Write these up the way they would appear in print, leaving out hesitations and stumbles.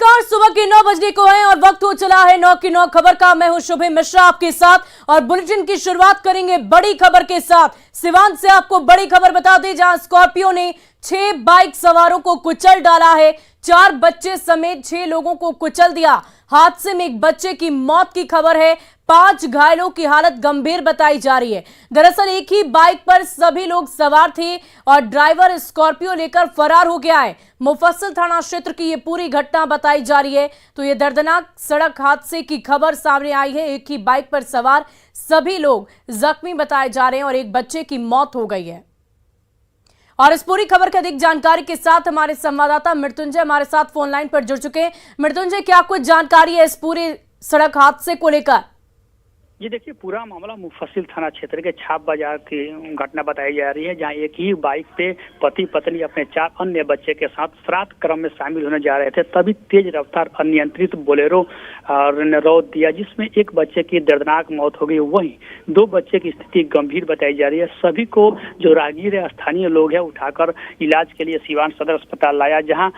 नमस्कार, सुबह के 9 बजने को है और वक्त हो चला है 9 की 9 खबर का। मैं हूं शुभम मिश्रा आपके साथ और बुलेटिन की शुरुआत करेंगे बड़ी खबर के साथ। सिवान से आपको बड़ी खबर बता दें, जहां स्कॉर्पियो ने 6 बाइक सवारों को कुचल डाला है। 4 बच्चे समेत 6 लोगों को कुचल दिया। हादसे में एक बच्चे की मौत की खबर है। 5 घायलों की हालत गंभीर बताई जा रही है। दरअसल एक ही बाइक पर सभी लोग सवार थे और ड्राइवर स्कॉर्पियो लेकर फरार हो गया है। मुफस्सिल थाना क्षेत्र की ये पूरी घटना बताई जा रही है। तो ये दर्दनाक सड़क हादसे की खबर सामने आई है। एक ही बाइक पर सवार सभी लोग जख्मी बताए जा रहे हैं और एक बच्चे की मौत हो गई है। और इस पूरी खबर की अधिक जानकारी के साथ हमारे संवाददाता मृत्युंजय हमारे साथ फोन लाइन पर जुड़ चुके हैं। मृत्युंजय, क्या कुछ जानकारी है इस पूरे सड़क हादसे को लेकर? ये देखिए, पूरा मामला मुफस्सिल थाना क्षेत्र के छाप बाजार की घटना बताई जा रही है, जहां एक ही बाइक पे पति पत्नी अपने 4 अन्य बच्चे के साथ श्राद्ध क्रम में शामिल होने जा रहे थे। तभी तेज रफ्तार अनियंत्रित बोलेरो ने रौंद दिया, जिसमें एक बच्चे की दर्दनाक मौत हो गई। वहीं 2 बच्चे की स्थिति गंभीर बताई जा रही है। सभी को जो राहगीर है, स्थानीय लोग हैं, उठाकर इलाज के लिए सिवान सदर अस्पताल लाया, जहाँ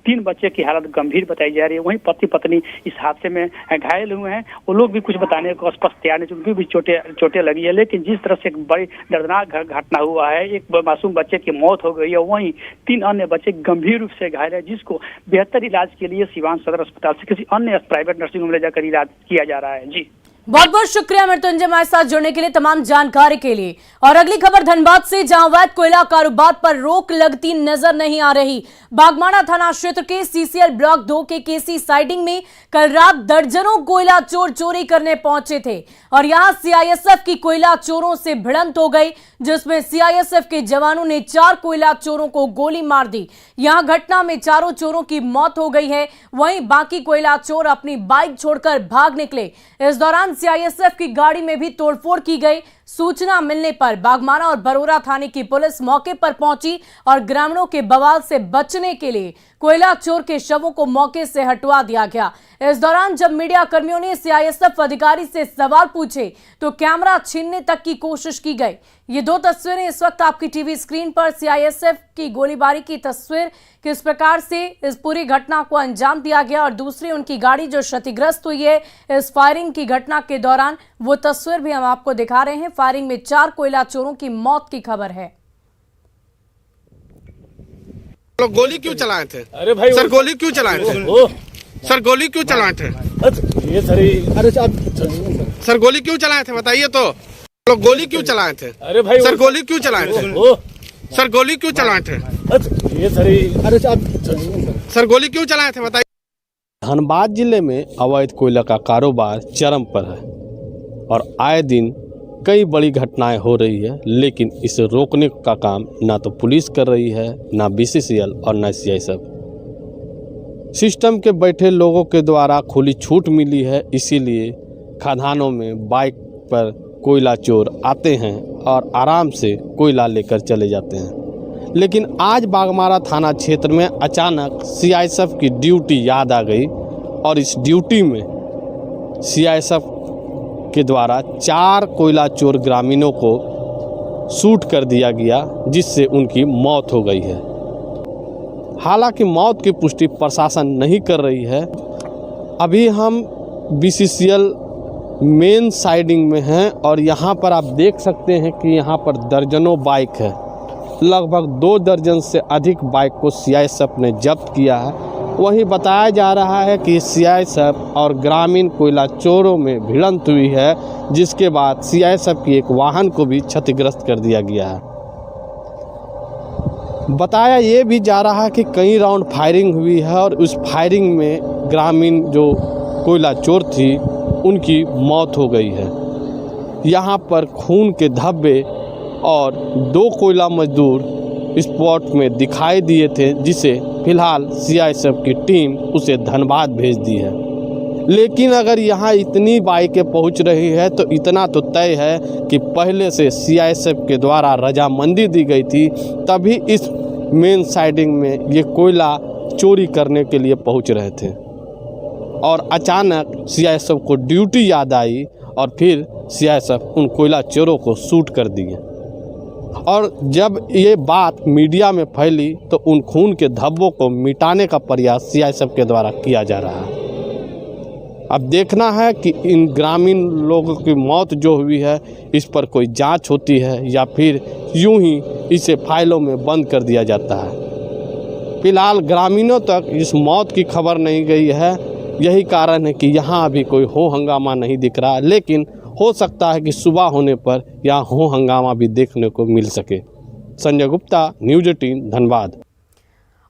3 बच्चे की हालत गंभीर बताई जा रही है। वहीं पति पत्नी इस हादसे में घायल हुए हैं। वो लोग भी कुछ बताने को तैयार नहीं, उनकी भी चोटें लगी है। लेकिन जिस तरह से एक बड़ी दर्दनाक घटना हुआ है, एक मासूम बच्चे की मौत हो गई है, वहीं 3 अन्य बच्चे गंभीर रूप से घायल है, जिसको बेहतर इलाज के लिए सिवान सदर अस्पताल से किसी अन्य प्राइवेट नर्सिंग होम ले जाकर इलाज किया जा रहा है। जी, बहुत बहुत शुक्रिया मृत्युंजय हमारे साथ जुड़ने के लिए, तमाम जानकारी के लिए। और अगली खबर धनबाद से, जहां अवैध कोयला कारोबार पर रोक लगती नजर नहीं आ रही। बागमाड़ा थाना क्षेत्र के सीसीएल ब्लॉक 2 के केसी साइडिंग में कल रात दर्जनों कोयला चोर चोरी करने पहुंचे थे और यहां सीआईएसएफ की कोयला चोरों से भिड़ंत हो गई, जिसमें सीआईएसएफ के जवानों ने 4 कोयला चोरों को गोली मार दी। यहां घटना में चारों चोरों की मौत हो गई है। वहीं बाकी कोयला चोर अपनी बाइक छोड़कर भाग निकले। इस दौरान सीआईएसएफ की गाड़ी में भी तोड़फोड़ की गई। सूचना मिलने पर बागमाड़ा और बरोरा थाने की पुलिस मौके पर पहुंची और ग्रामीणों के बवाल से बचने के लिए कोयला चोर के शवों को मौके से हटवा दिया गया। इस दौरान जब मीडिया कर्मियों ने सीआईएसएफ अधिकारी से सवाल पूछे तो कैमरा छीनने तक की कोशिश की गई। ये 2 तस्वीरें इस वक्त आपकी टीवी स्क्रीन पर, सीआईएसएफ की गोलीबारी की तस्वीर, किस प्रकार से इस पूरी घटना को अंजाम दिया गया, और दूसरी उनकी गाड़ी जो क्षतिग्रस्त हुई है इस फायरिंग की घटना के दौरान, वो तस्वीर भी हम आपको दिखा रहे हैं। फायरिंग में 4 कोयला चोरों की मौत की खबर है। लोग गोली क्यों चलाए थे? अरे भाई सर, गोली क्यों चलाए थे? सर, गोली क्यों चलाए थे? ये अरे सर, गोली क्यों चलाए थे बताइए तो। लोग गोली क्यों चलाए थे? अरे भाई सर, गोली क्यों चलाए थे? सर, गोली क्यों चलाए थे? ये अरे सर, गोली क्यों चलाए थे बताइए। धनबाद जिले में अवैध कोयला का कारोबार चरम पर है और आए दिन कई बड़ी घटनाएं हो रही है, लेकिन इसे रोकने का काम ना तो पुलिस कर रही है, ना बीसीसीएल और ना सीआईएसएफ। सिस्टम के बैठे लोगों के द्वारा खुली छूट मिली है, इसीलिए खदानों में बाइक पर कोयला चोर आते हैं और आराम से कोयला लेकर चले जाते हैं। लेकिन आज बागमाड़ा थाना क्षेत्र में अचानक सीआईएसएफ की ड्यूटी याद आ गई और इस ड्यूटी में सीआईएसएफ के द्वारा 4 कोयला चोर ग्रामीणों को शूट कर दिया गया, जिससे उनकी मौत हो गई है। हालांकि मौत की पुष्टि प्रशासन नहीं कर रही है। अभी हम बीसीसीएल मेन साइडिंग में हैं और यहाँ पर आप देख सकते हैं कि यहाँ पर दर्जनों बाइक है। लगभग 2 दर्जन से अधिक बाइक को सीआईएसएफ ने जब्त किया है। वहीं बताया जा रहा है कि सीआईएसएफ और ग्रामीण कोयला चोरों में भिड़ंत हुई है, जिसके बाद सीआईएसएफ की एक वाहन को भी क्षतिग्रस्त कर दिया गया है। बताया ये भी जा रहा है कि कई राउंड फायरिंग हुई है और उस फायरिंग में ग्रामीण जो कोयला चोर थी उनकी मौत हो गई है। यहाँ पर खून के धब्बे और 2 कोयला मजदूर स्पॉट में दिखाई दिए थे, जिसे फिलहाल सीआईएसएफ की टीम उसे धनबाद भेज दी है। लेकिन अगर यहाँ इतनी बाइकें पहुँच रही है तो इतना तो तय है कि पहले से सीआईएसएफ के द्वारा रजामंदी दी गई थी, तभी इस मेन साइडिंग में ये कोयला चोरी करने के लिए पहुँच रहे थे और अचानक सीआईएसएफ को ड्यूटी याद आई और फिर सीआईएसएफ उन कोयला चोरों को शूट कर दिए। और जब ये बात मीडिया में फैली तो उन खून के धब्बों को मिटाने का प्रयास सीआईएसएफ के द्वारा किया जा रहा है। अब देखना है कि इन ग्रामीण लोगों की मौत जो हुई है इस पर कोई जांच होती है या फिर यूं ही इसे फाइलों में बंद कर दिया जाता है। फिलहाल ग्रामीणों तक इस मौत की खबर नहीं गई है, यही कारण है कि यहाँ अभी कोई हो हंगामा नहीं दिख रहा, लेकिन हो सकता है कि सुबह होने पर यहाँ हो हंगामा भी देखने को मिल सके। संजय गुप्ता, न्यूज 18, धनबाद।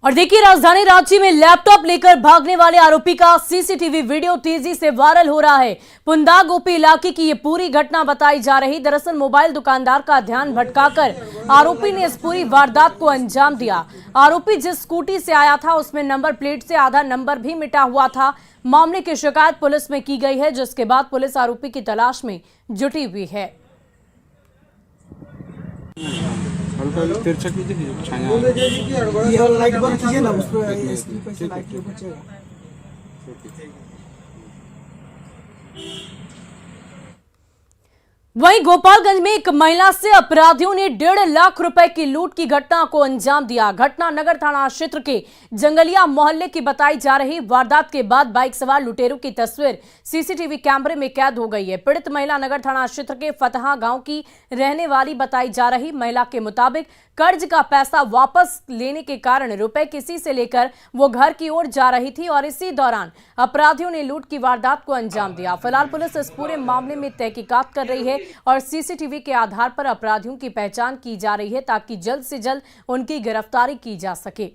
और देखिए, राजधानी रांची में लैपटॉप लेकर भागने वाले आरोपी का सीसीटीवी वीडियो तेजी से वायरल हो रहा है। पुंदा गोपी इलाके की ये पूरी घटना बताई जा रही। दरअसल मोबाइल दुकानदार का ध्यान भटकाकर आरोपी ने इस पूरी वारदात को अंजाम दिया। आरोपी जिस स्कूटी से आया था उसमें नंबर प्लेट से आधा नंबर भी मिटा हुआ था। मामले की शिकायत पुलिस में की गई है, जिसके बाद पुलिस आरोपी की तलाश में जुटी हुई है। लाइट बंद कीजिए ना, उस पर लाइट के बचेगा। वहीं गोपालगंज में एक महिला से अपराधियों ने 1.5 लाख रुपए की लूट की घटना को अंजाम दिया। घटना नगर थाना क्षेत्र के जंगलिया मोहल्ले की बताई जा रही। वारदात के बाद बाइक सवार लुटेरों की तस्वीर सीसीटीवी कैमरे में कैद हो गई है। पीड़ित महिला नगर थाना क्षेत्र के फतहा गांव की रहने वाली बताई जा रही। महिला के मुताबिक कर्ज का पैसा वापस लेने के कारण रुपए किसी से लेकर वो घर की ओर जा रही थी और इसी दौरान अपराधियों ने लूट की वारदात को अंजाम दिया। फिलहाल पुलिस इस पूरे मामले में तहकीकात कर रही है और सीसीटीवी के आधार पर अपराधियों की पहचान की जा रही है ताकि जल्द से जल्द उनकी गिरफ्तारी की जा सके।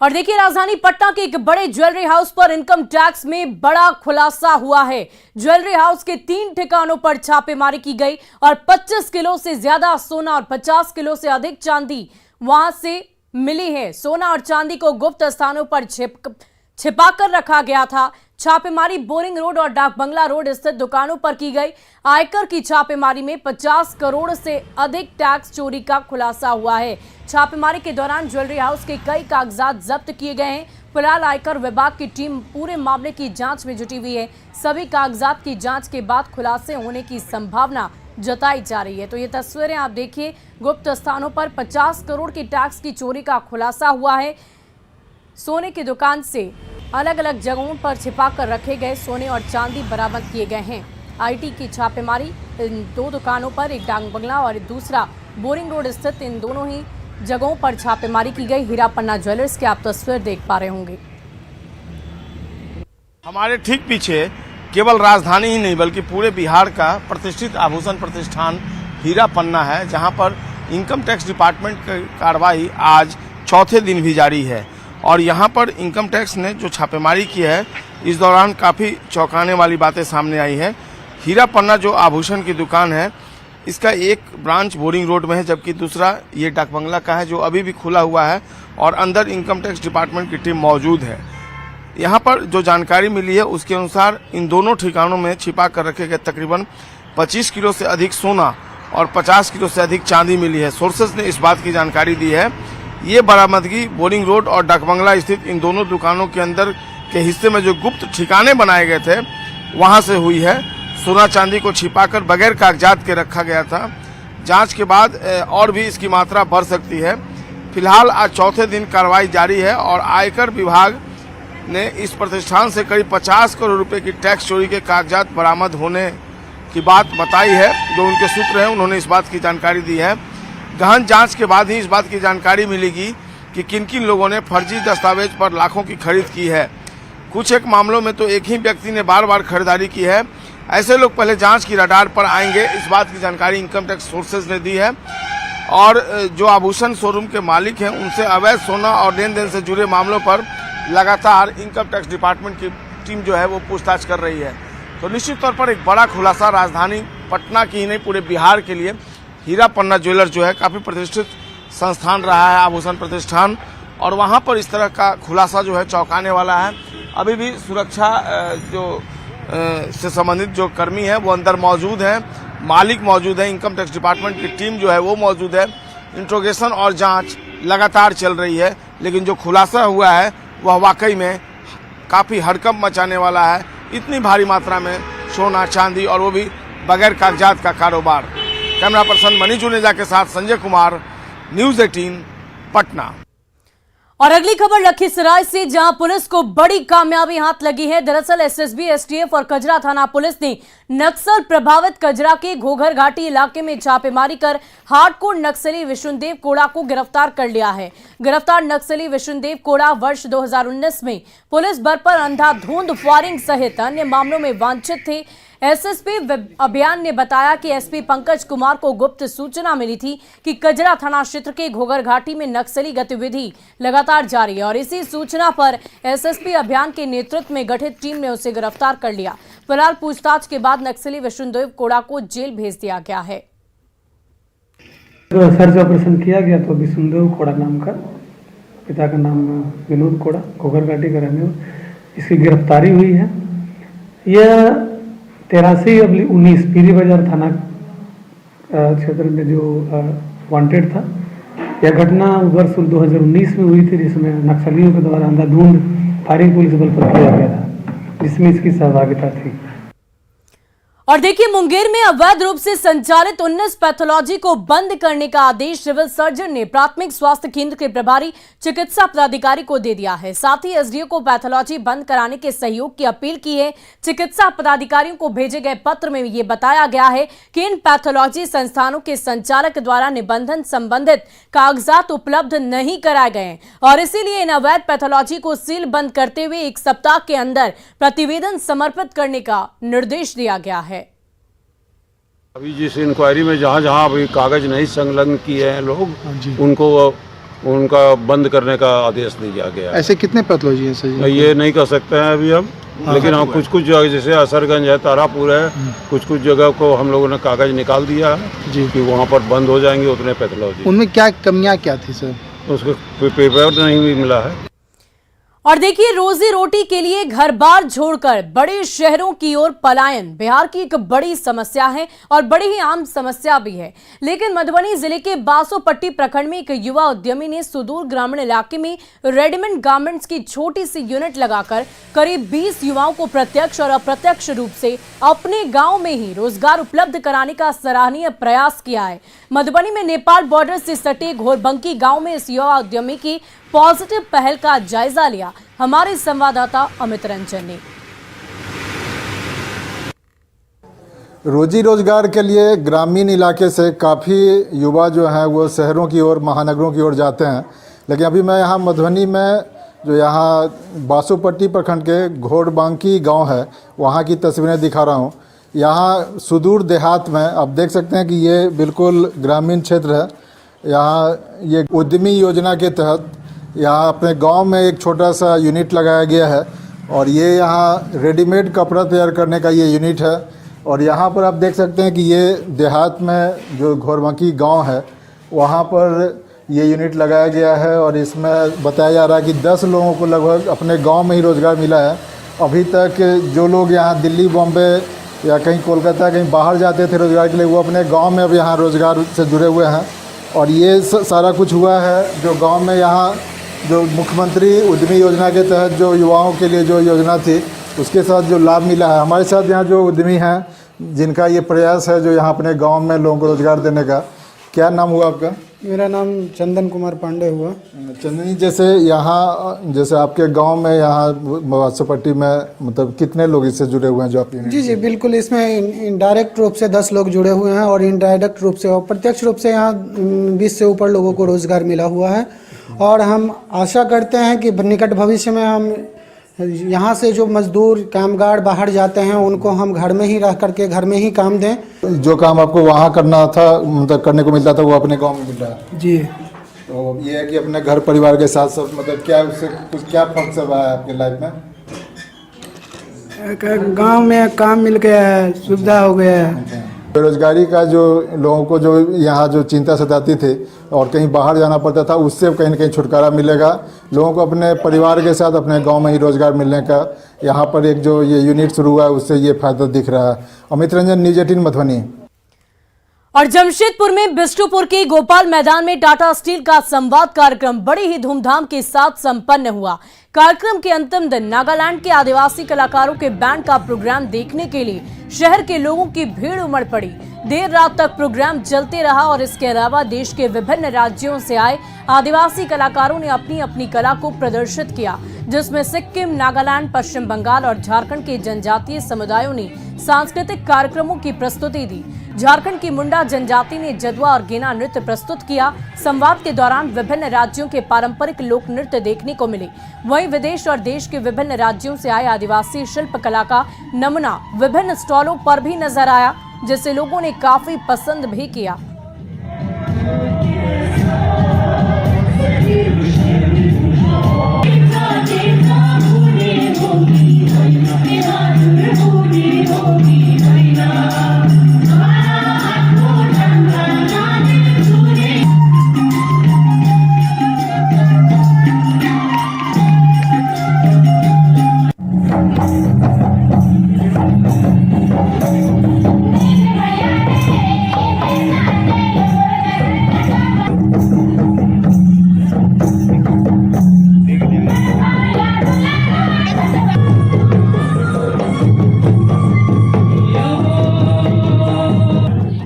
और देखिए, राजधानी पटना के एक बड़े ज्वेलरी हाउस पर इनकम टैक्स में बड़ा खुलासा हुआ है। ज्वेलरी हाउस के 3 ठिकानों पर छापेमारी की गई और 25 किलो से ज्यादा सोना और 50 किलो से अधिक चांदी वहां से मिली है। सोना और चांदी को गुप्त स्थानों पर छिपाकर रखा गया था। छापेमारी बोरिंग रोड और डाक बंगला रोड स्थित दुकानों पर की गई। आयकर की छापेमारी में 50 करोड़ से अधिक टैक्स चोरी का खुलासा हुआ है। छापेमारी के दौरान ज्वेलरी हाउस के कई कागजात जब्त किए गए हैं। फिलहाल आयकर विभाग की टीम पूरे मामले की जांच में जुटी हुई है। सभी कागजात की जांच के बाद खुलासे होने की संभावना जताई जा रही है। तो ये तस्वीरें आप देखिए, गुप्त स्थानों पर 50 करोड़ की टैक्स की चोरी का खुलासा हुआ है। सोने की दुकान से अलग अलग जगहों पर छिपाकर रखे गए सोने और चांदी बरामद किए गए हैं। आईटी की छापेमारी इन 2 दुकानों पर, एक डाक बंगला और दूसरा बोरिंग रोड स्थित, इन दोनों ही जगहों पर छापेमारी की गई। हीरा पन्ना ज्वेलर्स की आप तस्वीर देख पा रहे होंगे। हमारे ठीक पीछे केवल राजधानी ही नहीं बल्कि पूरे बिहार का प्रतिष्ठित आभूषण प्रतिष्ठान हीरा पन्ना है, जहां पर इनकम टैक्स डिपार्टमेंट की कार्रवाई आज चौथे दिन भी जारी है। और यहां पर इनकम टैक्स ने जो छापेमारी की है, इस दौरान काफ़ी चौंकाने वाली बातें सामने आई है। हीरा पन्ना जो आभूषण की दुकान है, इसका एक ब्रांच बोरिंग रोड में है, जबकि दूसरा ये डाक बंगला का है जो अभी भी खुला हुआ है और अंदर इनकम टैक्स डिपार्टमेंट की टीम मौजूद है। यहाँ पर जो जानकारी मिली है उसके अनुसार इन दोनों ठिकानों में छिपा कर रखे गए तकरीबन 25 किलो से अधिक सोना और 50 किलो से अधिक चांदी मिली है। सोर्सेज ने इस बात की जानकारी दी है। ये बरामदगी बोरिंग रोड और डाक बंगला स्थित इन दोनों दुकानों के अंदर के हिस्से में जो गुप्त ठिकाने बनाए गए थे वहां से हुई है। सोना चांदी को छिपाकर बगैर कागजात के रखा गया था। जांच के बाद और भी इसकी मात्रा बढ़ सकती है। फिलहाल आज चौथे दिन कार्रवाई जारी है और आयकर विभाग ने इस प्रतिष्ठान से करीब 50 करोड़ रुपए की टैक्स चोरी के कागजात बरामद होने की बात बताई है। जो उनके सूत्र हैं उन्होंने इस बात की जानकारी दी है। गहन जांच के बाद ही इस बात की जानकारी मिलेगी कि किन किन लोगों ने फर्जी दस्तावेज पर लाखों की खरीद की है। कुछ एक मामलों में तो एक ही व्यक्ति ने बार बार खरीदारी की है। ऐसे लोग पहले जांच की रडार पर आएंगे, इस बात की जानकारी इनकम टैक्स सोर्सेज ने दी है। और जो आभूषण शोरूम के मालिक हैं उनसे अवैध सोना और लेन देन से जुड़े मामलों पर लगातार इनकम टैक्स डिपार्टमेंट की टीम जो है वो पूछताछ कर रही है। तो निश्चित तौर पर एक बड़ा खुलासा राजधानी पटना की ही नहीं पूरे बिहार के लिए हीरा पन्ना ज्वेलर्स जो है काफ़ी प्रतिष्ठित संस्थान रहा है, आभूषण प्रतिष्ठान, और वहाँ पर इस तरह का खुलासा जो है चौंकाने वाला है। अभी भी सुरक्षा से संबंधित जो कर्मी है वो अंदर मौजूद हैं, मालिक मौजूद है, इनकम टैक्स डिपार्टमेंट की टीम जो है वो मौजूद है। इंट्रोगेशन और जांच लगातार चल रही है, लेकिन जो खुलासा हुआ है वह वाकई में काफ़ी हड़कंप मचाने वाला है। इतनी भारी मात्रा में सोना चांदी और वो भी बगैर कागजात का कारोबार। कैमरा पर्सन मनीष जुनेजा के साथ संजय कुमार, न्यूज़ 18 पटना। और अगली खबर लखीसराय से, जहां पुलिस को बड़ी कामयाबी हाथ लगी है। दरअसल एसएसबी, एसटीएफ और कजरा थाना पुलिस ने नक्सल प्रभावित कजरा के घोघर घाटी इलाके में छापेमारी कर हार्डकोर नक्सली विष्णुदेव कोड़ा को गिरफ्तार कर लिया है। गिरफ्तार नक्सली विष्णुदेव कोड़ा वर्ष 2019 में पुलिस बल पर अंधाधुंध फायरिंग सहित अन्य मामलों में वांछित थे। एसएसपी अभियान ने बताया कि एसपी पंकज कुमार को गुप्त सूचना मिली थी कि कजरा थाना क्षेत्र के घोघर घाटी में नक्सली गतिविधि लगातार जारी है और इसी सूचना पर एसएसपी अभियान के नेतृत्व में गठित टीम ने उसे गिरफ्तार कर लिया। फिलहाल पूछताछ के बाद नक्सली विष्णुदेव कोड़ा को जेल भेज दिया गया है। सर्च ऑपरेशन किया गया तो विष्णुदेव कोड़ा नाम का, पिता का नाम विनोद कोड़ा, घोघर घाटी का रहने वाला, इसकी गिरफ्तारी हुई है। यह 83/19 पीरी बाजार थाना क्षेत्र में जो वांटेड था। यह घटना वर्ष 2019 में हुई थी, जिसमें नक्सलियों के द्वारा अंधाधुंध फायरिंग पुलिस बल पर किया गया था, जिसमें इसकी सहभागिता थी। और देखिए, मुंगेर में अवैध रूप से संचालित 19 पैथोलॉजी को बंद करने का आदेश सिविल सर्जन ने प्राथमिक स्वास्थ्य केंद्र के प्रभारी चिकित्सा पदाधिकारी को दे दिया है। साथ ही एसडीओ को पैथोलॉजी बंद कराने के सहयोग की अपील की है। चिकित्सा पदाधिकारियों को भेजे गए पत्र में यह बताया गया है कि इन पैथोलॉजी संस्थानों के संचालक द्वारा निबंधन संबंधित कागजात उपलब्ध नहीं कराए गए और इसीलिए इन अवैध पैथोलॉजी को सील बंद करते हुए 1 सप्ताह के अंदर प्रतिवेदन समर्पित करने का निर्देश दिया गया है। अभी जिस इंक्वायरी में जहाँ जहाँ अभी कागज नहीं संलग्न किए हैं लोग, उनको उनका बंद करने का आदेश दिया गया। ऐसे कितने पैथोलॉजी है सर? ये नहीं कर सकते हैं अभी हम, लेकिन हाँ कुछ जगह जैसे असरगंज है, तारापुर है, कुछ जगह को हम लोगों ने कागज निकाल दिया है जी कि वहाँ पर बंद हो जाएंगे उतने पैथोलॉजी। उनमें क्या कमियाँ क्या थी सर? उसको पेपर नहीं भी मिला है। और देखिए, रोजी रोटी के लिए घर बार छोड़कर बड़े शहरों की ओर पलायन बिहार की एक बड़ी समस्या है और बड़ी ही आम समस्या भी है। लेकिन मधुबनी जिले के बासोपट्टी प्रखंड में एक युवा उद्यमी ने सुदूर ग्रामीण इलाके में रेडीमेड गारमेंट्स की छोटी सी यूनिट लगाकर करीब 20 युवाओं को प्रत्यक्ष और अप्रत्यक्ष रूप से अपने गांव में ही रोजगार उपलब्ध कराने का सराहनीय प्रयास किया है। मधुबनी में नेपाल बॉर्डर से सटे घोरबंकी गांव में इस युवा उद्यमी की पॉजिटिव पहल का जायजा लिया हमारे संवाददाता अमित रंजन ने। रोजी रोजगार के लिए ग्रामीण इलाके से काफ़ी युवा जो हैं वो शहरों की ओर, महानगरों की ओर जाते हैं। लेकिन अभी मैं यहाँ मधुबनी में जो यहाँ बासोपट्टी प्रखंड के घोरबांकी गांव है, वहाँ की तस्वीरें दिखा रहा हूँ। यहाँ सुदूर देहात में आप देख सकते हैं कि ये बिल्कुल ग्रामीण क्षेत्र है। यहाँ ये उद्यमी योजना के तहत यहाँ अपने गांव में एक छोटा सा यूनिट लगाया गया है और ये यहाँ रेडीमेड कपड़ा तैयार करने का ये यूनिट है। और यहाँ पर आप देख सकते हैं कि ये देहात में जो घोरबांकी गांव है वहाँ पर ये यूनिट लगाया गया है और इसमें बताया जा रहा है कि 10 लोगों को लगभग अपने गांव में ही रोज़गार मिला है। अभी तक जो लोग यहाँ दिल्ली, बॉम्बे या कहीं कोलकाता, कहीं बाहर जाते थे रोज़गार के लिए, वो अपने गाँव में अब यहाँ रोज़गार से जुड़े हुए हैं। और ये सारा कुछ हुआ है जो गांव में यहाँ जो मुख्यमंत्री उद्यमी योजना के तहत जो युवाओं के लिए जो योजना थी उसके साथ जो लाभ मिला है। हमारे साथ यहाँ जो उद्यमी हैं जिनका ये प्रयास है जो यहाँ अपने गांव में लोगों को रोज़गार देने का। क्या नाम हुआ आपका? मेरा नाम चंदन कुमार पांडे हुआ। चंदन जी, जैसे यहाँ जैसे आपके गांव में यहाँ बासोपट्टी में मतलब कितने लोग इससे जुड़े हुए हैं जो आप? जी बिल्कुल, इसमें इनडायरेक्ट रूप से 10 लोग जुड़े हुए हैं और इनडायरेक्ट रूप से और प्रत्यक्ष रूप से यहाँ 20 से ऊपर लोगों को रोजगार मिला हुआ है। और हम आशा करते हैं कि निकट भविष्य में हम यहाँ से जो मजदूर कामगार बाहर जाते हैं उनको हम घर में ही रह करके घर में ही काम दें। जो काम आपको वहाँ करना था मतलब करने को मिलता था वो अपने गांव में मिल रहा है जी। तो ये है कि अपने घर परिवार के साथ सब मतलब क्या उससे कुछ क्या फर्क सब आया आपके लाइफ में? गांव में काम मिल गया है, सुविधा हो गया है। बेरोजगारी का जो लोगों को जो यहाँ जो चिंता सताती थी और कहीं बाहर जाना पड़ता था उससे कहीं न कहीं छुटकारा मिलेगा। लोगों को अपने परिवार के साथ अपने गांव में ही रोजगार मिलने का यहाँ पर एक जो ये यूनिट शुरू हुआ है उससे ये फायदा दिख रहा है। अमित रंजन, न्यूज़ 18 मधुबनी। और जमशेदपुर में बिष्टुपुर के गोपाल मैदान में टाटा स्टील का संवाद कार्यक्रम बड़ी ही धूमधाम के साथ संपन्न हुआ। कार्यक्रम के अंतिम दिन नागालैंड के आदिवासी कलाकारों के बैंड का प्रोग्राम देखने के लिए शहर के लोगों की भीड़ उमड़ पड़ी। देर रात तक प्रोग्राम चलते रहा और इसके अलावा देश के विभिन्न राज्यों से आए आदिवासी कलाकारों ने अपनी अपनी कला को प्रदर्शित किया, जिसमें सिक्किम, नागालैंड, पश्चिम बंगाल और झारखंड के जनजातीय समुदायों ने सांस्कृतिक कार्यक्रमों की प्रस्तुति दी। झारखंड की मुंडा जनजाति ने जदवा और गेना नृत्य प्रस्तुत किया। संवाद के दौरान विभिन्न राज्यों के पारंपरिक लोक नृत्य देखने को मिले। वहीं विदेश और देश के विभिन्न राज्यों से आए आदिवासी शिल्प कला का नमूना विभिन्न स्टॉलों पर भी नजर आया, जिसे लोगों ने काफी पसंद भी किया।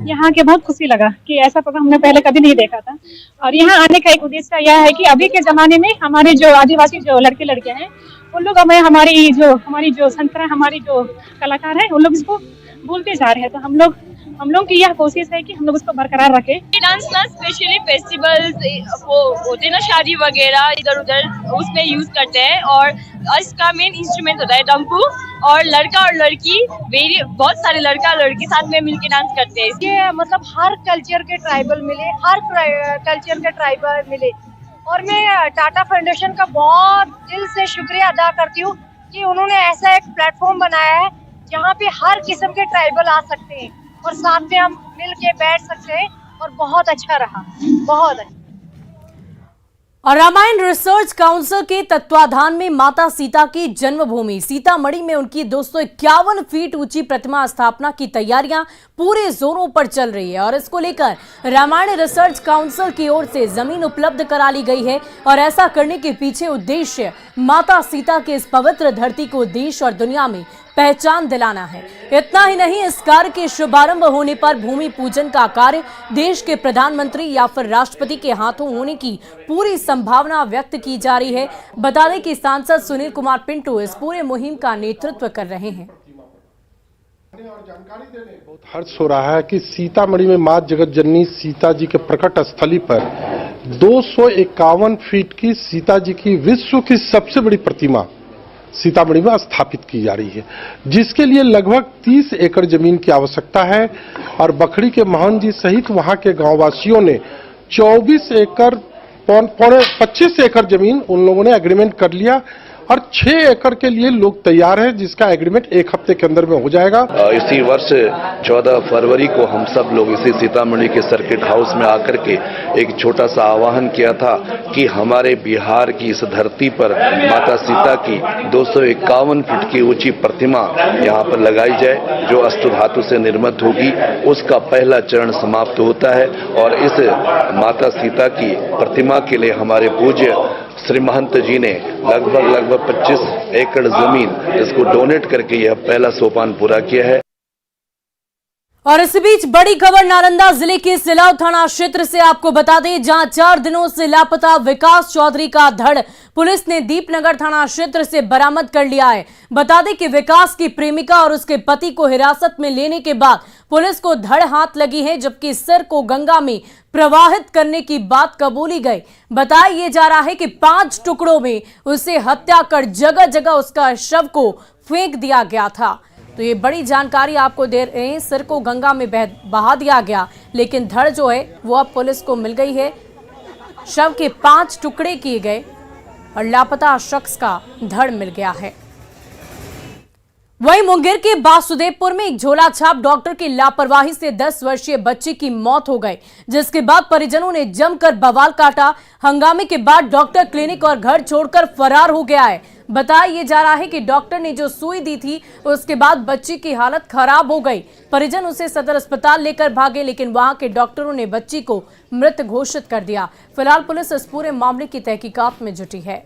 यहाँ के बहुत खुशी लगा कि ऐसा प्रोग्राम हमने पहले कभी नहीं देखा था। और यहाँ आने का एक उद्देश्य यह है कि अभी के जमाने में हमारे जो आदिवासी जो लड़के लड़कियां हैं उन लोग हमें हमारी जो संस्कृति, हमारी जो कलाकार है उन लोग इसको भूलते जा रहे हैं। तो हम लोग की यह कोशिश है कि हम लोग उसको बरकरार रखें। डांस ना स्पेशली फेस्टिवल्स वो होते ना, शादी वगैरह इधर उधर उसमें यूज करते हैं। और इसका मेन इंस्ट्रूमेंट होता है डंपू। और लड़का और लड़की बहुत सारे लड़का लड़की साथ में मिलके डांस करते हैं। ये मतलब हर कल्चर के ट्राइबल मिले, हर कल्चर के ट्राइबल मिले। और मैं टाटा फाउंडेशन का बहुत दिल से शुक्रिया अदा करती हूँ कि उन्होंने ऐसा एक प्लेटफॉर्म बनाया है जहाँ पे हर किस्म के ट्राइबल आ सकते हैं और साथ में हम मिल के बैठ सकते हैं। और बहुत अच्छा रहा, बहुत अच्छा। और रामायण रिसर्च काउंसिल के तत्वाधान में माता सीता की जन्मभूमि सीतामढ़ी में उनकी 251 फीट ऊंची प्रतिमा स्थापना की तैयारियां पूरे जोरों पर चल रही है। और इसको लेकर रामायण रिसर्च काउंसिल की ओर से जमीन उपलब्ध करा ली गई है। और ऐसा करने के पीछे उद्देश्य माता सीता के इस पवित्र धरती को देश और दुनिया में पहचान दिलाना है। इतना ही नहीं, इस कार्य के शुभारंभ होने पर भूमि पूजन का कार्य देश के प्रधानमंत्री या फिर राष्ट्रपति के हाथों होने की पूरी संभावना व्यक्त की जा रही है। बता दें कि सांसद सुनील कुमार पिंटू इस पूरे मुहिम का नेतृत्व कर रहे हैं। बहुत हर्ष हो रहा है कि सीतामढ़ी में मां जगत जननी सीता जी के प्रकट स्थली पर 251 फीट की सीता जी की विश्व की सबसे बड़ी प्रतिमा सीतामढ़ी में स्थापित की जा रही है, जिसके लिए लगभग 30 एकड़ जमीन की आवश्यकता है। और बखरी के मोहन जी सहित वहां के गांववासियों ने 24 एकड़ पौने 25 एकड़ जमीन उन लोगों ने एग्रीमेंट कर लिया और 6 एकड़ के लिए लोग तैयार हैं, जिसका एग्रीमेंट 1 हफ्ते के अंदर में हो जाएगा। इसी वर्ष 14 फरवरी को हम सब लोग इसी सीतामढ़ी के सर्किट हाउस में आकर के एक छोटा सा आह्वान किया था कि हमारे बिहार की इस धरती पर माता सीता की 251 फीट की ऊंची प्रतिमा यहाँ पर लगाई जाए, जो अष्ट धातु से निर्मित होगी। उसका पहला चरण समाप्त होता है और इस माता सीता की प्रतिमा के लिए हमारे पूज्य श्री महंत जी ने लगभग 25 एकड़ जमीन इसको डोनेट करके यह पहला सोपान पूरा किया है। और इस बीच बड़ी खबर नालंदा जिले के सिलाव थाना क्षेत्र से आपको बता दें, जहां 4 दिनों से लापता विकास चौधरी का धड़ पुलिस ने दीपनगर थाना क्षेत्र से बरामद कर लिया है। बता दें कि विकास की प्रेमिका और उसके पति को हिरासत में लेने के बाद पुलिस को धड़ हाथ लगी है, जबकि सिर को गंगा में प्रवाहित करने की बात कबूली गई। बताया जा रहा है कि 5 टुकड़ों में उसे हत्या कर जगह जगह उसका शव को फेंक दिया गया था। तो ये बड़ी जानकारी आपको दे रहे हैं। सिर को गंगा में बहा दिया गया, लेकिन धड़ जो है वो अब पुलिस को मिल गई है। शव के 5 टुकड़े किए गए और लापता शख्स का धड़ मिल गया है। वहीं मुंगेर के वासुदेवपुर में एक झोला छाप डॉक्टर की लापरवाही से 10 वर्षीय बच्चे की मौत हो गई, जिसके बाद परिजनों ने जमकर बवाल काटा। हंगामे के बाद डॉक्टर क्लिनिक और घर छोड़कर फरार हो गया है। बताया जा रहा है कि डॉक्टर ने जो सुई दी थी उसके बाद बच्ची की हालत खराब हो गई। परिजन उसे सदर अस्पताल लेकर भागे, लेकिन वहां के डॉक्टरों ने बच्ची को मृत घोषित कर दिया। फिलहाल पुलिस इस पूरे मामले की तहकीकात में जुटी है।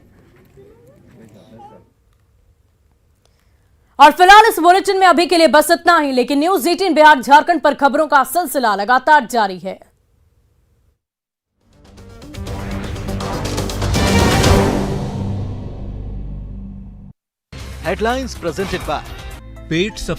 और फिलहाल इस बुलेटिन में अभी के लिए बस इतना ही, लेकिन न्यूज़ 18 बिहार झारखंड पर खबरों का सिलसिला लगातार जारी है। Headlines presented by pet